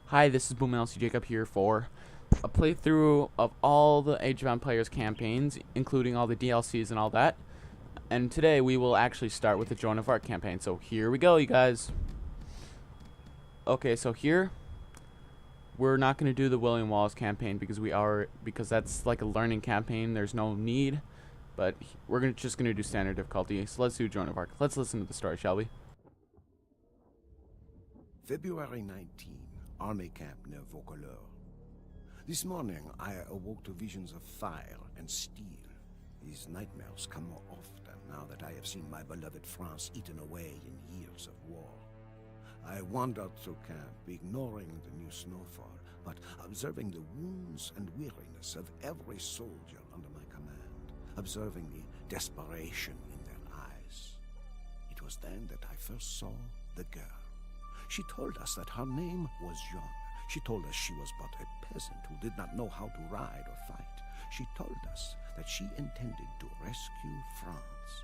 Hi, this is BoomLC Jacob here for a playthrough of all the Age of Empires campaigns, including all the DLCs and all that. And today we will actually start with the Joan of Arc campaign. So here we go, you guys. Okay, so here we're not going to do the William Wallace campaign because that's like a learning campaign. There's no need, but we're just going to do standard difficulty. So let's do Joan of Arc. Let's listen to the story, shall we? February 19, Army Camp near Vaucouleurs. This morning, I awoke to visions of fire and steel. These nightmares come more often now that I have seen my beloved France eaten away in years of war. I wandered through camp, ignoring the new snowfall, but observing the wounds and weariness of every soldier under my command, observing the desperation in their eyes. It was then that I first saw the girl. She told us that her name was Joan. She told us she was but a peasant who did not know how to ride or fight. She told us that she intended to rescue France.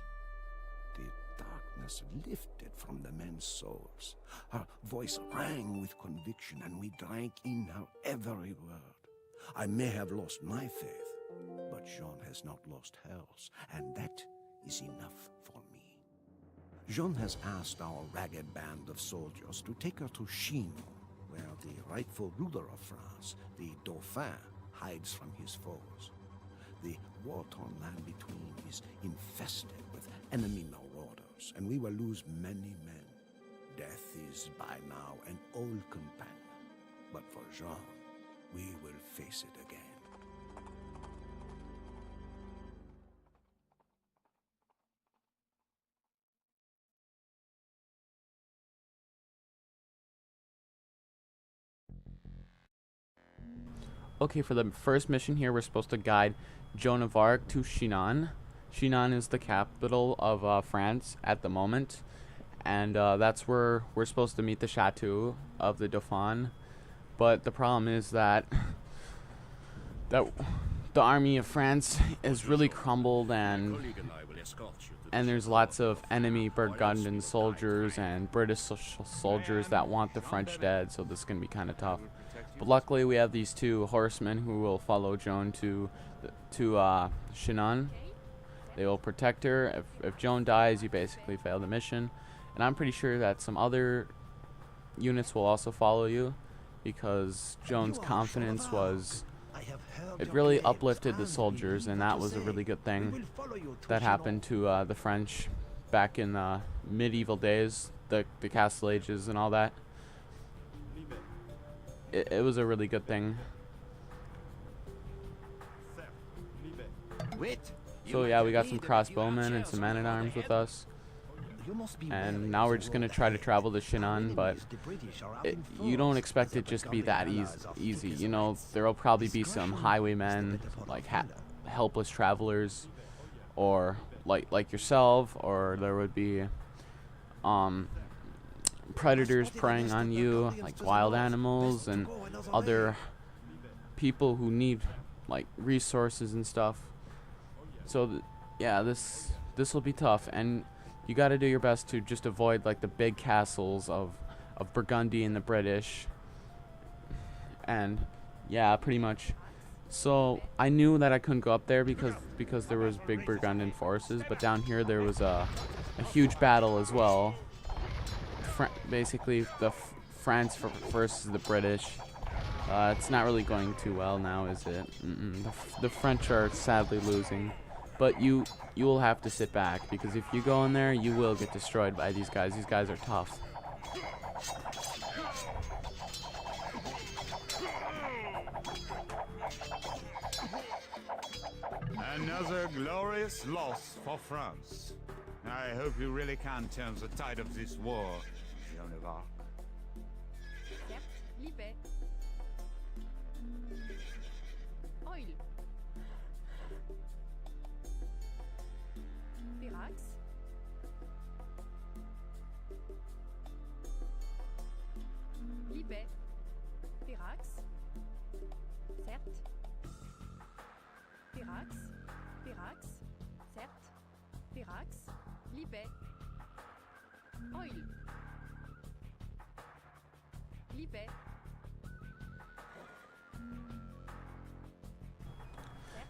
The darkness lifted from the men's souls. Her voice rang with conviction, and we drank in her every word. I may have lost my faith, but Joan has not lost hers, and that is enough for me. Joan has asked our ragged band of soldiers to take her to Chinon, where the rightful ruler of France, the Dauphin, hides from his foes. The war-torn land between is infested with enemy marauders, and we will lose many men. Death is by now an old companion, but for Jean, we will face it again. Okay, for the first mission here, we're supposed to guide Joan of Arc to Chinon. Chinon is the capital of France at the moment, and that's where we're supposed to meet the chateau of the Dauphin. But the problem is that the army of France is really crumbled, and there's lots of enemy Burgundian soldiers and British soldiers that want the French dead, so this is going to be kind of tough. But luckily we have these two horsemen who will follow Joan to Chinon. They will protect her. If Joan dies, you basically fail the mission. And I'm pretty sure that some other units will also follow you, because Joan's confidence it really uplifted the soldiers, and that was a really good thing that happened to the French back in the medieval days, the Castle Ages and all that. It was a really good thing. So yeah, we got some crossbowmen and some men-at-arms with us. And now we're just going to try to travel to Chinon, but you don't expect it just to be that easy. You know, there will probably be some highwaymen, like helpless travelers, or like yourself, or there would be predators preying on you, like wild animals and other people who need like resources and stuff. So yeah, this will be tough, and you got to do your best to just avoid like the big castles of Burgundy and the British. And yeah, pretty much. So I knew that I couldn't go up there because there was big Burgundian forces, but down here there was a huge battle as well. Basically the France versus the British. It's not really going too well now, is it? The French are sadly losing, but you will have to sit back, because if you go in there, you will get destroyed by these guys. These guys are tough. Another glorious loss for France. I hope you really can turn the tide of this war, Joan of Arc. Libet. Oil. Pirax. Libet. Pirax. Certes. Pirax. Pirax. Certes. Pirax. Libet. Oil. Libet.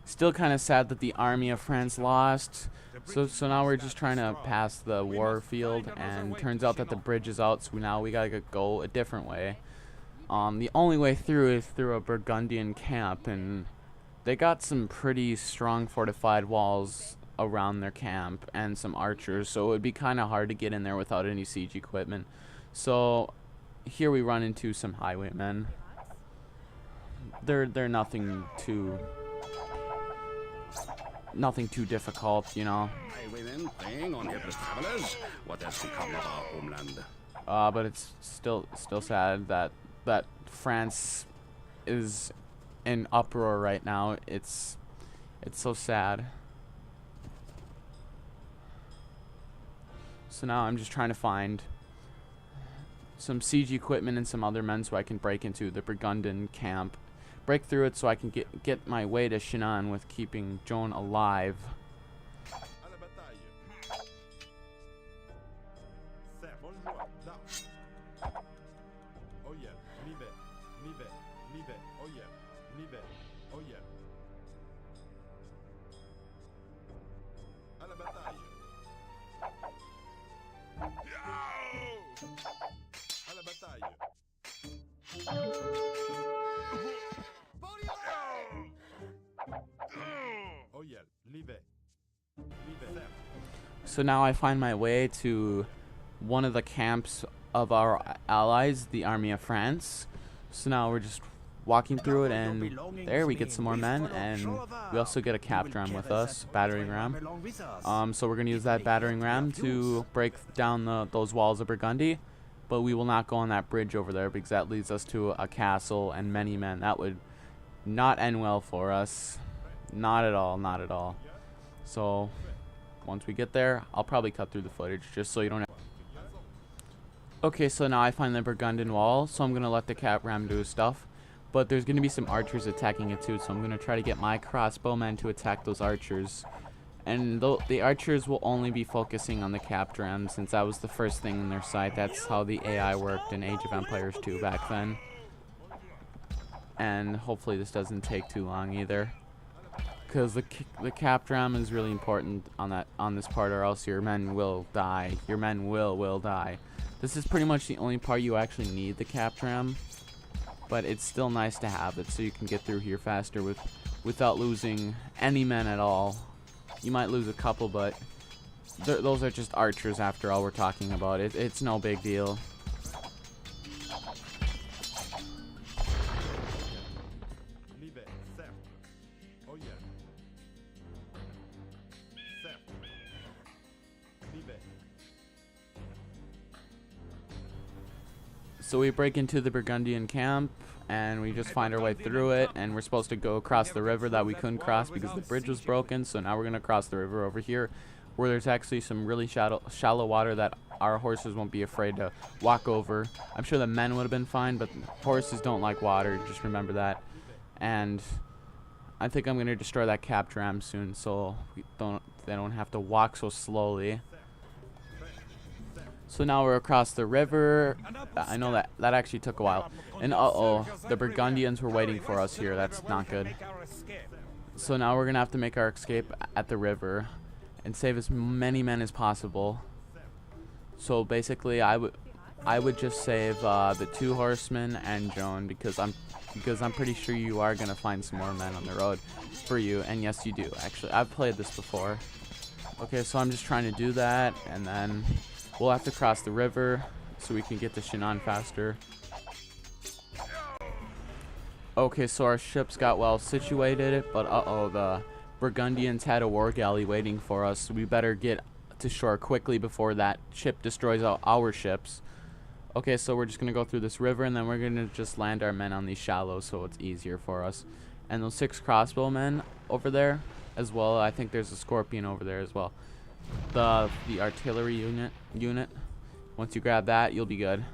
Still kind of sad that the army of France lost. So now we're just trying to pass the war field, and turns out that the bridge is out, so now we gotta go a different way. The only way through is through a Burgundian camp, and they got some pretty strong fortified walls around their camp and some archers, so it would be kind of hard to get in there without any siege equipment. So here we run into some highwaymen. They're nothing too difficult, you know. Highwaymen preying on helpless travelers. What has become of our homeland? But it's still sad that France is in uproar right now. It's so sad. So now I'm just trying to find some siege equipment and some other men so I can break into the Burgundian camp. Break through it so I can get my way to Chinon with keeping Joan alive. So now I find my way to one of the camps of our allies, the army of France. So now we're just walking through it, and there we get some more men, and we also get a cap ram with us, battering ram. So we're gonna use that battering ram to break down those walls of Burgundy, but we will not go on that bridge over there because that leads us to a castle and many men. That would not end well for us. Not at all, not at all. So once we get there, I'll probably cut through the footage just so you don't have. Okay, so now I find the Burgundian wall, so I'm gonna let the cap ram do his stuff, but there's gonna be some archers attacking it too, so I'm gonna try to get my crossbowmen to attack those archers. And the archers will only be focusing on the cap ram since that was the first thing in their sight. That's how the AI worked in Age of Empires 2 back then. And hopefully this doesn't take too long either, because the cap ram is really important on this part, or else your men will die. Your men will die. This is pretty much the only part you actually need the cap ram, but it's still nice to have it so you can get through here faster without losing any men at all. You might lose a couple, but those are just archers after all we're talking about. It's no big deal. So we break into the Burgundian camp, and we just find our way through it, and we're supposed to go across the river that we couldn't cross because the bridge was broken. So now we're going to cross the river over here, where there's actually some really shallow water that our horses won't be afraid to walk over. I'm sure the men would have been fine, but horses don't like water, just remember that. And I think I'm going to destroy that cap ram soon, so they don't have to walk so slowly. So now we're across the river. I know that actually took a while. And uh-oh, the Burgundians were waiting for us here. That's not good. So now we're going to have to make our escape at the river and save as many men as possible. So basically I would just save the 2 horsemen and Joan, because I'm pretty sure you are going to find some more men on the road for you. And yes, you do. Actually, I've played this before. Okay, so I'm just trying to do that, and then we'll have to cross the river so we can get to Chinon faster. Okay, so our ships got well situated, but uh-oh, the Burgundians had a war galley waiting for us, so we better get to shore quickly before that ship destroys our ships. Okay, so we're just going to go through this river, and then we're going to just land our men on these shallows so it's easier for us. And those 6 crossbowmen over there as well, I think there's a scorpion over there as well. The artillery unit, once you grab that, you'll be good.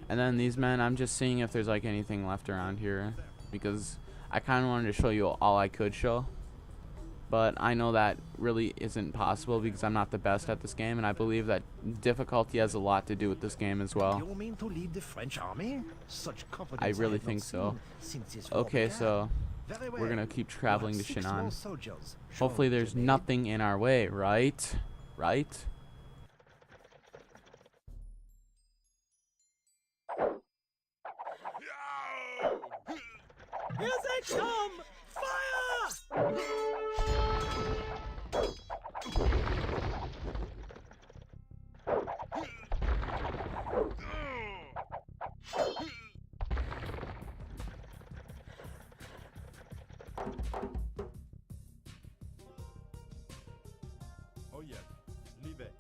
And then these men, I'm just seeing if there's like anything left around here, because I kind of wanted to show you all I could show, but I know that really isn't possible because I'm not the best at this game, and I believe that difficulty has a lot to do with this game as well. You mean to lead the French army? Such confidence I really have not think so. seen since this war Okay, began. so Very well. we're gonna keep You have traveling to 6 more Shinan. soldiers. Hopefully Shown there's today. nothing in our way, right? Right? Here they come! Fire! Oh yeah. Leave it.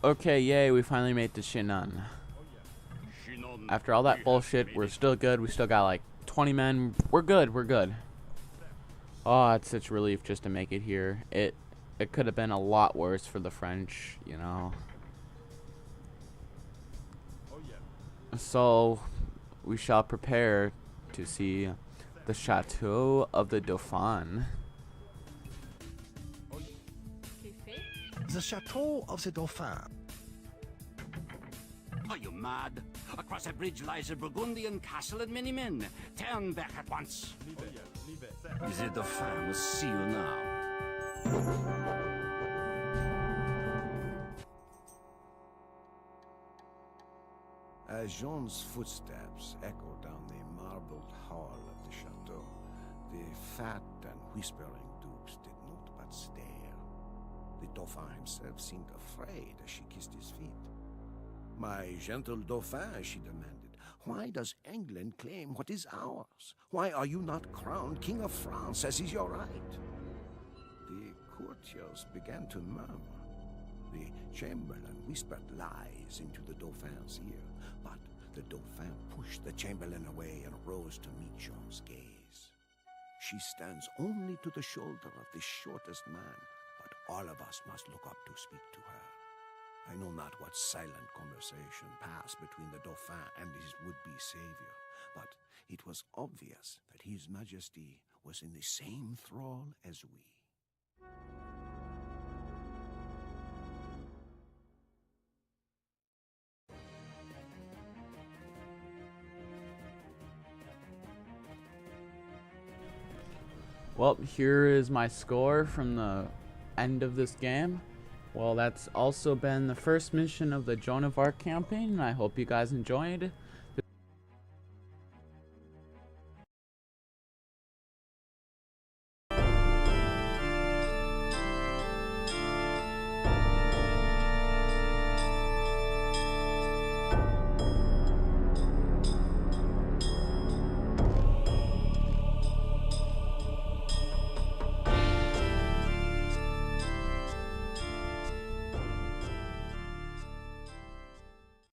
Okay, yay, we finally made to Shinan. After all that bullshit, we're still good. We still got like 20 men. We're good, we're good. Oh, it's such relief just to make it here. It could have been a lot worse for the French, you know. Oh yeah. So, we shall prepare to see the Chateau of the Dauphin. C'est fait. The Chateau of the Dauphin. Are you mad? Across a bridge lies a Burgundian castle and many men. Turn back at once. Leave it. Leave it. The Dauphin will see you now. As Jean's footsteps echoed down the marbled hall of the chateau, the fat and whispering dukes did not but stare. The Dauphin himself seemed afraid as she kissed his feet. "My gentle Dauphin," she demanded, "why does England claim what is ours? Why are you not crowned King of France, as is your right?" The courtiers began to murmur. The chamberlain whispered lies into the Dauphin's ear, but the Dauphin pushed the chamberlain away and rose to meet Jean's gaze. "She stands only to the shoulder of the shortest man, but all of us must look up to speak to her." I know not what silent conversation passed between the Dauphin and his would-be savior, but it was obvious that His Majesty was in the same thrall as we. Well, here is my score from the end of this game. Well, that's also been the first mission of the Joan of Arc campaign, and I hope you guys enjoyed.